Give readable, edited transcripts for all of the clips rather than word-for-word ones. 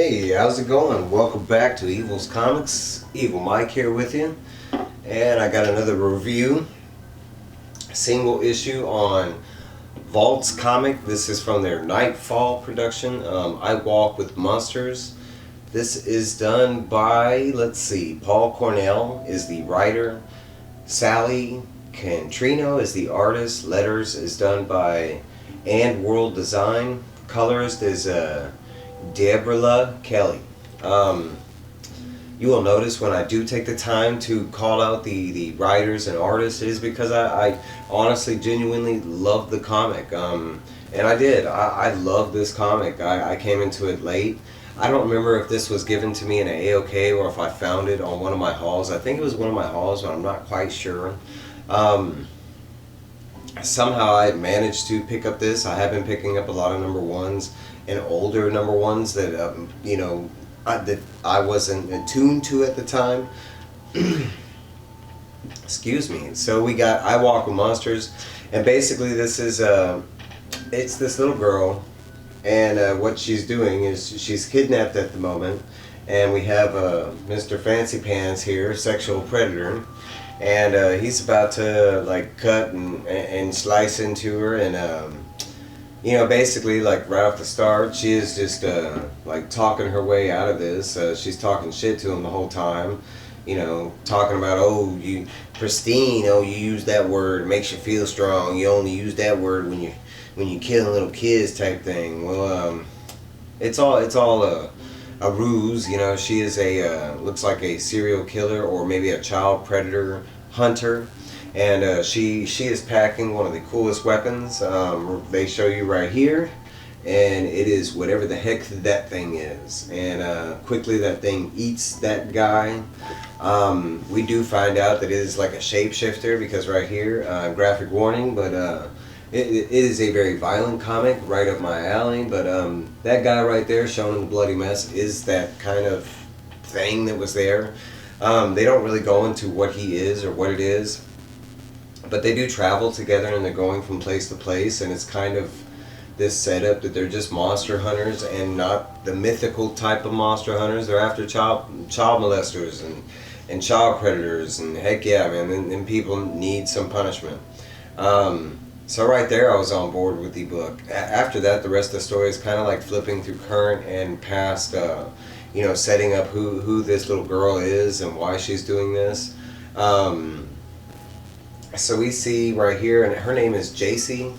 Hey, how's it going? Welcome back to Evil's Comics. Evil Mike here with you. And I got another review. Single issue on Vault's comic. This is from their Nightfall production. I Walk with Monsters. This is done by, let's see, Paul Cornell is the writer. Sally Cantirino is the artist. Letters is done by Andworld Design. Colorist is Dearbhla Kelly. You will notice when I do take the time to call out the writers and artists, it is because I honestly, genuinely love the comic. And I did. I love this comic. I came into it late. I don't remember if this was given to me in an AOK or if I found it on one of my hauls. I think it was one of my hauls, but I'm not quite sure. Somehow I managed to pick up this. I have been picking up a lot of number ones and older number ones that that I wasn't attuned to at the time. Excuse me. So we got I Walk with Monsters, and basically this is it's this little girl, and what she's doing is she's kidnapped at the moment, and we have Mr. Fancy Pants here, sexual predator. And he's about to like cut and slice into her, and basically like right off the start, she is just like talking her way out of this. She's talking shit to him the whole time, talking about, oh, you pristine, oh, you use that word, it makes you feel strong. You only use that word when you killing little kids type thing. Well, it's all a ruse. She is looks like a serial killer or maybe a child predator hunter, and she is packing one of the coolest weapons. They show you right here, and it is whatever the heck that thing is, and quickly that thing eats that guy. We do find out that it is like a shapeshifter, because right here, graphic warning, but it is a very violent comic, right up my alley. But that guy right there shown in the bloody mess is that kind of thing that was there. They don't really go into what he is or what it is, but they do travel together, and they're going from place to place, and it's kind of this setup that they're just monster hunters, and not the mythical type of monster hunters. They're after child molesters and child predators, and heck yeah, man, and people need some punishment. So right there, I was on board with the book. After that, the rest of the story is kind of like flipping through current and past, setting up who this little girl is and why she's doing this. So we see right here, and her name is JC,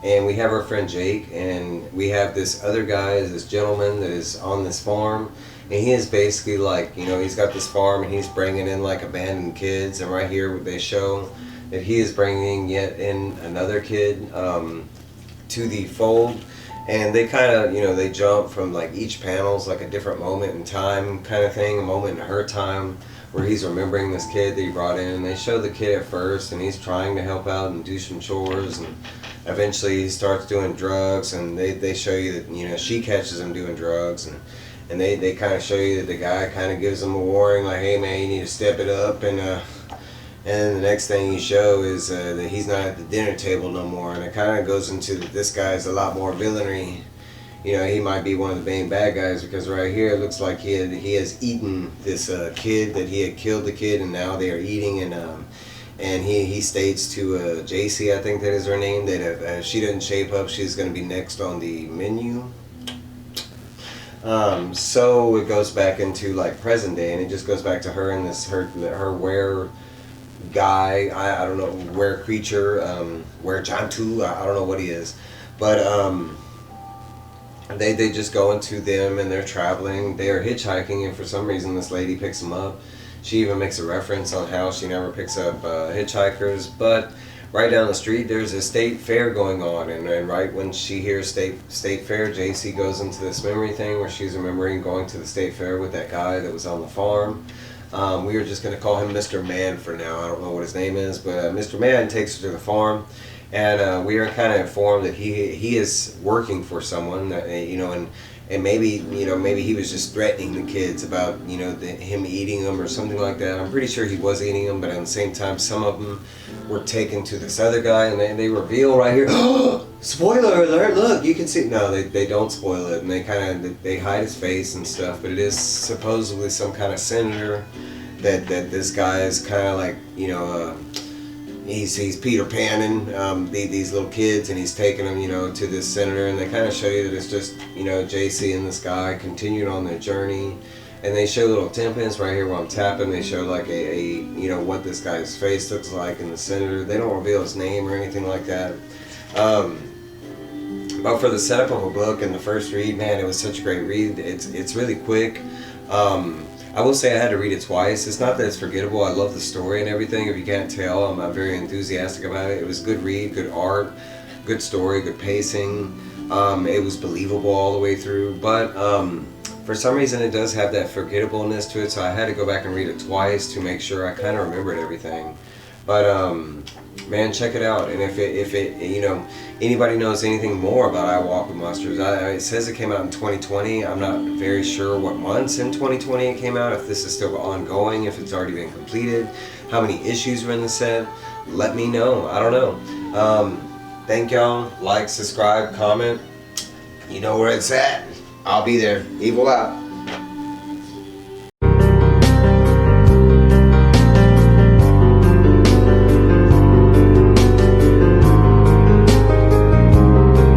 and we have her friend Jake, and we have this other guy, this gentleman that is on this farm, and he is basically like, he's got this farm, and he's bringing in like abandoned kids, and right here they show that he is bringing yet in another kid to the fold, and they kind of, they jump from like each panel's like a different moment in time kind of thing, a moment in her time where he's remembering this kid that he brought in, and they show the kid at first, and he's trying to help out and do some chores, and eventually he starts doing drugs, and they show you that, she catches him doing drugs, and they kind of show you that the guy kind of gives him a warning, like, hey man, you need to step it up, and the next thing you show is that he's not at the dinner table no more, and it kind of goes into that this guy's a lot more villainy. He might be one of the main bad guys, because right here it looks like he has eaten this kid, that he had killed the kid, and now they are eating, and he states to JC, I think that is her name, that if she doesn't shape up, she's going to be next on the menu. So it goes back into like present day, and it just goes back to her and her were guy, I don't know, were creature, were Jantu, I don't know what he is, but they just go into them, and they're traveling, they are hitchhiking, and for some reason this lady picks them up. She even makes a reference on how she never picks up hitchhikers, but right down the street there's a state fair going on, and right when she hears state fair, JC goes into this memory thing where she's remembering going to the state fair with that guy that was on the farm. We are just going to call him Mr. Man for now. I don't know what his name is, but Mr. Man takes her to the farm, and we are kind of informed that he is working for someone, that, and maybe maybe he was just threatening the kids about him eating them or something like that. I'm pretty sure he was eating them, but at the same time, some of them we're taken to this other guy, and they reveal right here. Spoiler alert! Look, you can see. No, they don't spoil it, and they hide his face and stuff. But it is supposedly some kind of senator that this guy is kind of like, you know, he's Peter Panning these little kids, and he's taking them, you know, to this senator, and they kind of show you that it's just, you know, JC and this guy continuing on their journey. And they show little tempins right here where I'm tapping. They show like a you know, what this guy's face looks like in the senator. They don't reveal his name or anything like that. But for the setup of a book and the first read, man, it was such a great read. It's really quick. I will say I had to read it twice. It's not that it's forgettable. I love the story and everything. If you can't tell, I'm very enthusiastic about it. It was a good read, good art, good story, good pacing. It was believable all the way through. But for some reason, it does have that forgettableness to it, so I had to go back and read it twice to make sure I kind of remembered everything. But man, check it out. And if it you know, anybody knows anything more about I Walk with Monsters, it says it came out in 2020. I'm not very sure what months in 2020 it came out. If this is still ongoing, if it's already been completed, how many issues are in the set. Let me know. I don't know. Thank y'all. Like, subscribe, comment. You know where it's at. I'll be there. Evil out.